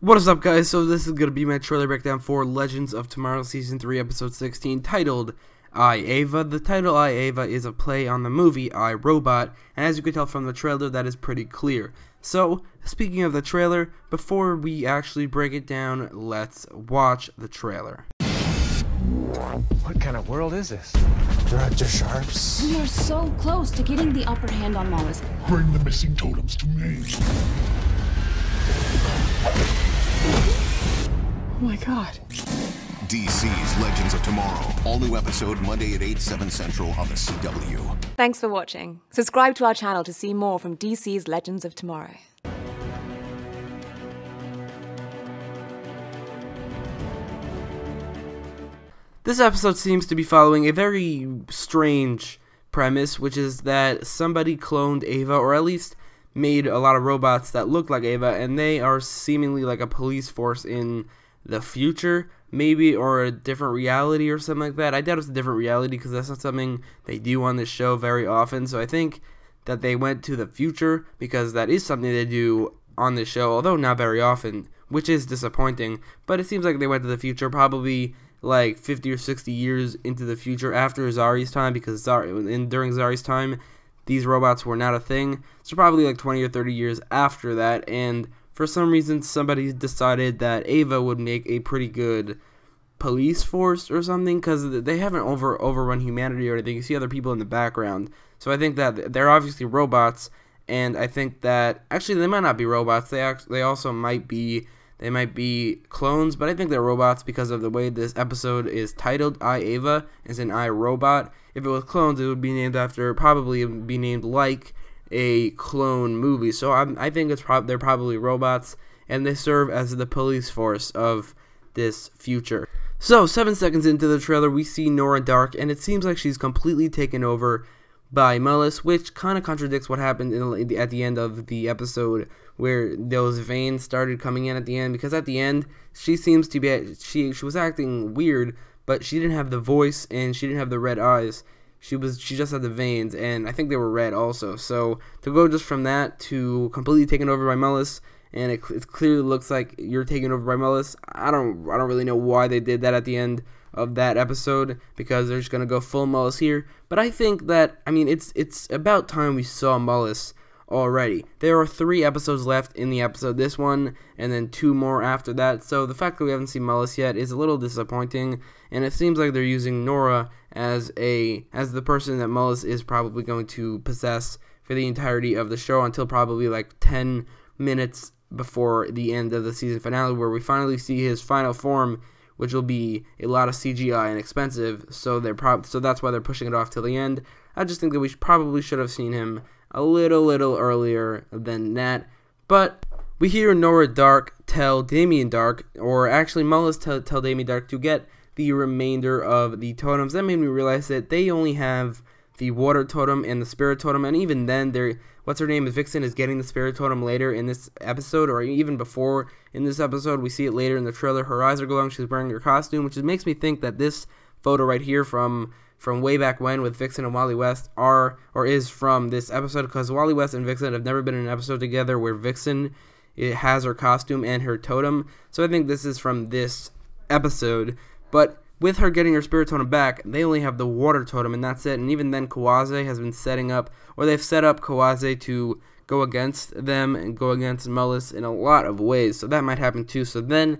What is up, guys? So this is going to be my trailer breakdown for Legends of Tomorrow Season 3 Episode 16, titled I, Ava. The title I, Ava is a play on the movie I, Robot, and as you can tell from the trailer, that is pretty clear. So, speaking of the trailer, before we actually break it down, let's watch the trailer. What kind of world is this? Director Sharps. We are so close to getting the upper hand on Wallace. Bring the missing totems to me. Oh my god. DC's Legends of Tomorrow. All new episode Monday at 8, 7 Central on the CW. Thanks for watching. Subscribe to our channel to see more from DC's Legends of Tomorrow. This episode seems to be following a very strange premise, which is that somebody cloned Ava, or at least made a lot of robots that look like Ava, and they are seemingly like a police force in the future, maybe, or a different reality or something like that. I doubt it's a different reality because that's not something they do on this show very often, so I think that they went to the future because that is something they do on this show, although not very often, which is disappointing. But it seems like they went to the future, probably like 50 or 60 years into the future after Zari's time, because during Zari's time, these robots were not a thing, so probably like 20 or 30 years after that, and for some reason somebody decided that Ava would make a pretty good police force or something, because they haven't overrun humanity or anything. You see other people in the background, so I think that they're obviously robots, and I think that, actually they might not be robots, they also might be clones, but I think they're robots because of the way this episode is titled. I, Ava, as in I, Robot. If it was clones, it would be named after, probably be named like a clone movie. So I think they're probably robots, and they serve as the police force of this future. So 7 seconds into the trailer, we see Nora Dark, and it seems like she's completely taken over by Mullis, which kind of contradicts what happened at the end of the episode, where those veins started coming in at the end, because at the end she seems to be she was acting weird, but she didn't have the voice and she didn't have the red eyes. She just had the veins, and I think they were red also. So to go just from that to completely taken over by Mullis, and it clearly looks like you're taken over by Mullis. I don't really know why they did that at the end of that episode, because they're just gonna go full Mullis here. But I think that, I mean, it's about time we saw Mullis already. There are 3 episodes left in the episode, this one, and then 2 more after that. So the fact that we haven't seen Mullis yet is a little disappointing, and it seems like they're using Nora as the person that Mullis is probably going to possess for the entirety of the show, until probably like 10 minutes before the end of the season finale, where we finally see his final form, which will be a lot of CGI and expensive, so that's why they're pushing it off till the end. I just think that we probably should have seen him a little earlier than that. But we hear Nora Dark tell Damien Dark, or actually Mullis tell Damien Dark to get the remainder of the totems. That made me realize that they only have the water totem and the spirit totem, and even then, what's her name is Vixen is getting the spirit totem later in this episode, or even before in this episode. We see it later in the trailer. Her eyes are glowing, she's wearing her costume, which makes me think that this photo right here from way back when with Vixen and Wally West is from this episode, because Wally West and Vixen have never been in an episode together where Vixen has her costume and her totem. So I think this is from this episode. But with her getting her spirit totem back, they only have the water totem, and that's it. And even then, Kuasa has been setting up, or they've set up Kuasa to go against them and go against Mullis in a lot of ways. So that might happen too. So then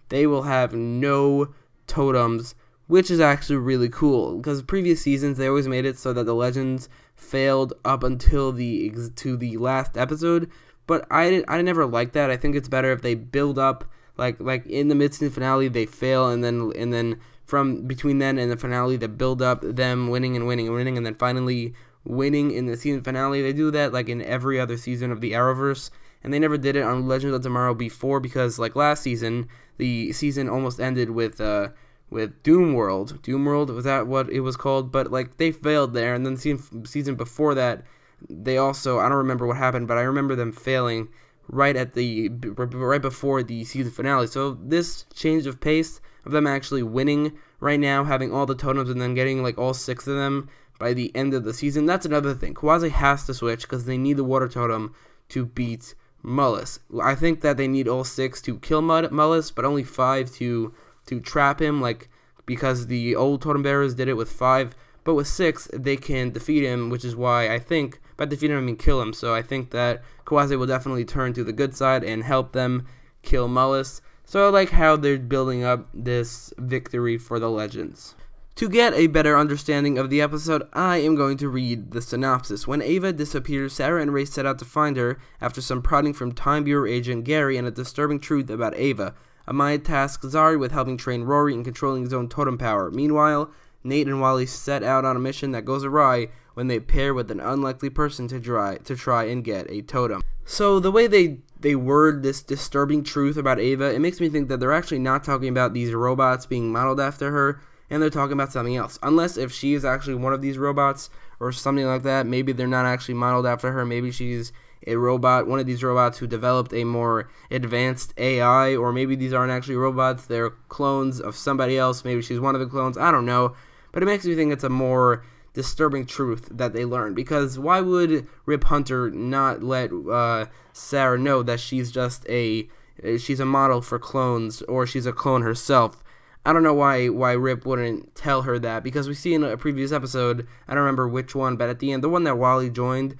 they will have no totems, which is actually really cool, because previous seasons they always made it so that the Legends failed up until the last episode. But I never liked that. I think it's better if they build up, like in the mid-season finale they fail, and then from between then and the finale they build up them winning and winning and winning, and then finally winning in the season finale. They do that like in every other season of the Arrowverse, and they never did it on Legends of Tomorrow before, because like last season, the season almost ended with Doom World. Doom World, was that what it was called? But like they failed there, and then the season before that, they also, I don't remember what happened, but I remember them failing right before the season finale. So this change of pace of them actually winning right now, having all the totems, and then getting like all 6 of them by the end of the season, that's another thing. Kuasa has to switch because they need the water totem to beat Mullis. I think that they need all 6 to kill Mullis, but only 5 to trap him, like, because the old totem bearers did it with 5, but with 6 they can defeat him, which is why I think, by defeat him I mean kill him, so I think that Kuasa will definitely turn to the good side and help them kill Mullis. So I like how they're building up this victory for the Legends. To get a better understanding of the episode, I am going to read the synopsis. When Ava disappears, Sarah and Ray set out to find her after some prodding from Time Bureau agent Gary and a disturbing truth about Ava. Amaya tasks Zari with helping train Rory in controlling his own totem power. Meanwhile, Nate and Wally set out on a mission that goes awry when they pair with an unlikely person to try and get a totem. So the way they word this disturbing truth about Ava, it makes me think that they're actually not talking about these robots being modeled after her, and they're talking about something else. Unless if she is actually one of these robots or something like that, maybe they're not actually modeled after her. Maybe she's a robot, one of these robots who developed a more advanced AI, or maybe these aren't actually robots, they're clones of somebody else. Maybe she's one of the clones, I don't know. But it makes me think it's a more disturbing truth that they learned, because why would Rip Hunter not let Sarah know that she's a model for clones, or she's a clone herself? I don't know why Rip wouldn't tell her that, because we see in a previous episode, I don't remember which one, but at the end, the one that Wally joined,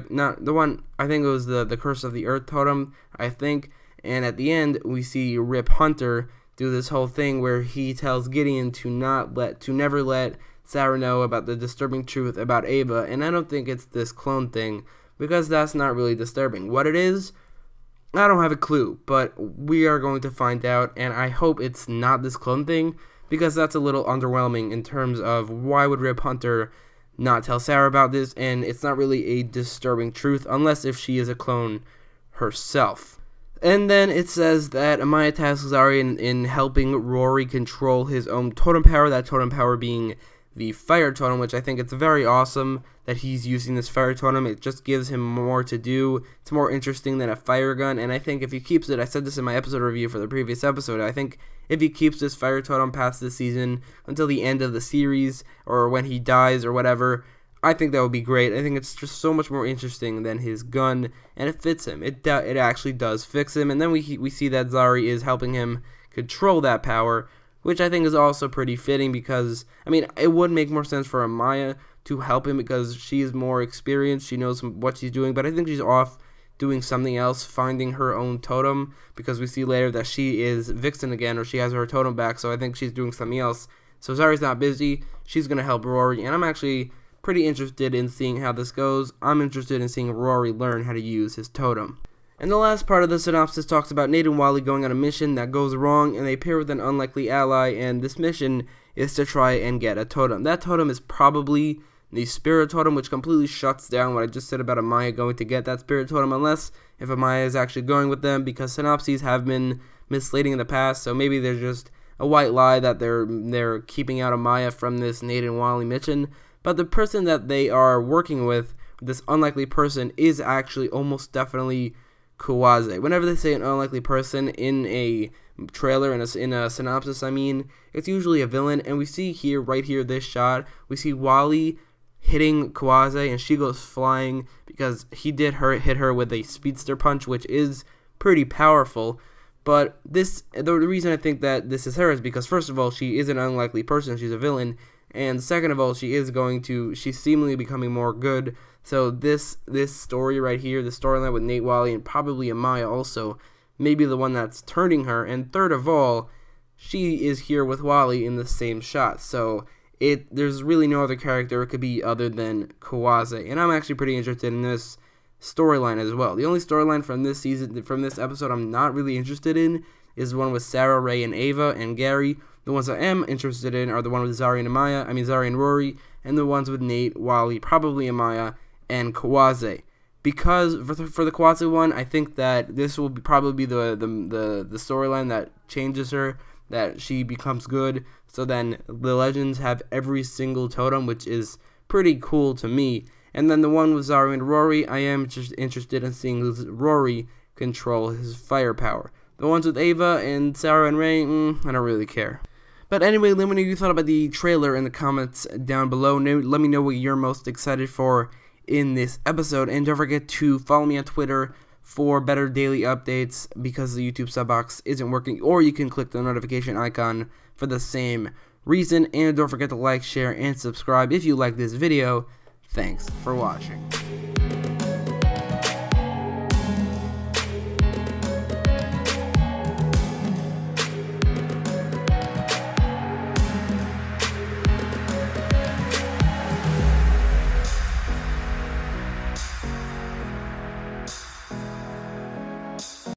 not the one, I think it was the Curse of the Earth Totem, I think, and at the end, we see Rip Hunter do this whole thing where he tells Gideon to never let Sarah know about the disturbing truth about Ava, and I don't think it's this clone thing, because that's not really disturbing. What it is, I don't have a clue, but we are going to find out, and I hope it's not this clone thing, because that's a little underwhelming in terms of why would Rip Hunter not tell Sarah about this, and it's not really a disturbing truth, unless if she is a clone herself. And then it says that Amaya tasks Zari in helping Rory control his own totem power, that totem power being the fire totem, which I think it's very awesome that he's using this fire totem. It just gives him more to do. It's more interesting than a fire gun, and I think if he keeps it, I said this in my episode review for the previous episode, I think if he keeps this fire totem past this season until the end of the series, or when he dies or whatever, I think that would be great. I think it's just so much more interesting than his gun, and it fits him. It actually does fix him, and then we see that Zari is helping him control that power, which I think is also pretty fitting, because, I mean, it would make more sense for Amaya to help him because she is more experienced, she knows what she's doing, but I think she's off doing something else, finding her own totem, because we see later that she is Vixen again, or she has her totem back, so I think she's doing something else. So Zari's not busy, she's going to help Rory, and I'm actually pretty interested in seeing how this goes. I'm interested in seeing Rory learn how to use his totem. And the last part of the synopsis talks about Nate and Wally going on a mission that goes wrong, and they pair with an unlikely ally, and this mission is to try and get a totem. That totem is probably the spirit totem, which completely shuts down what I just said about Amaya going to get that spirit totem, unless if Amaya is actually going with them, because synopses have been misleading in the past, so maybe there's just a white lie that they're keeping out Amaya from this Nate and Wally mission. But the person that they are working with, this unlikely person, is actually almost definitely Kuasa. Whenever they say an unlikely person in a trailer, in a synopsis, I mean, it's usually a villain. And we see here, right here, this shot, we see Wally hitting Kuasa, and she goes flying because he did hit her with a speedster punch, which is pretty powerful. But the reason I think that this is her is because, first of all, she is an unlikely person, she's a villain, and second of all, she's seemingly becoming more good. So this story right here, the storyline with Nate, Wally, and probably Amaya also, may be the one that's turning her. And third of all, she is here with Wally in the same shot. So there's really no other character it could be other than Kuasa. And I'm actually pretty interested in this storyline as well. The only storyline from this season, from this episode, I'm not really interested in is the one with Sarah, Ray, and Ava, and Gary. The ones I am interested in are the one with Zari and Rory, and the ones with Nate, Wally, probably Amaya, and Kuasa. Because for the Kuasa one, I think that this will probably be the storyline that changes her, that she becomes good. So then the Legends have every single totem, which is pretty cool to me. And then the one with Zari and Rory, I am just interested in seeing Rory control his firepower. The ones with Ava and Sarah and Ray, I don't really care. But anyway, let me know what you thought about the trailer in the comments down below. Let me know what you're most excited for in this episode. And don't forget to follow me on Twitter for better daily updates because the YouTube sub box isn't working, or you can click the notification icon for the same reason. And don't forget to like, share, and subscribe if you like this video. Thanks for watching.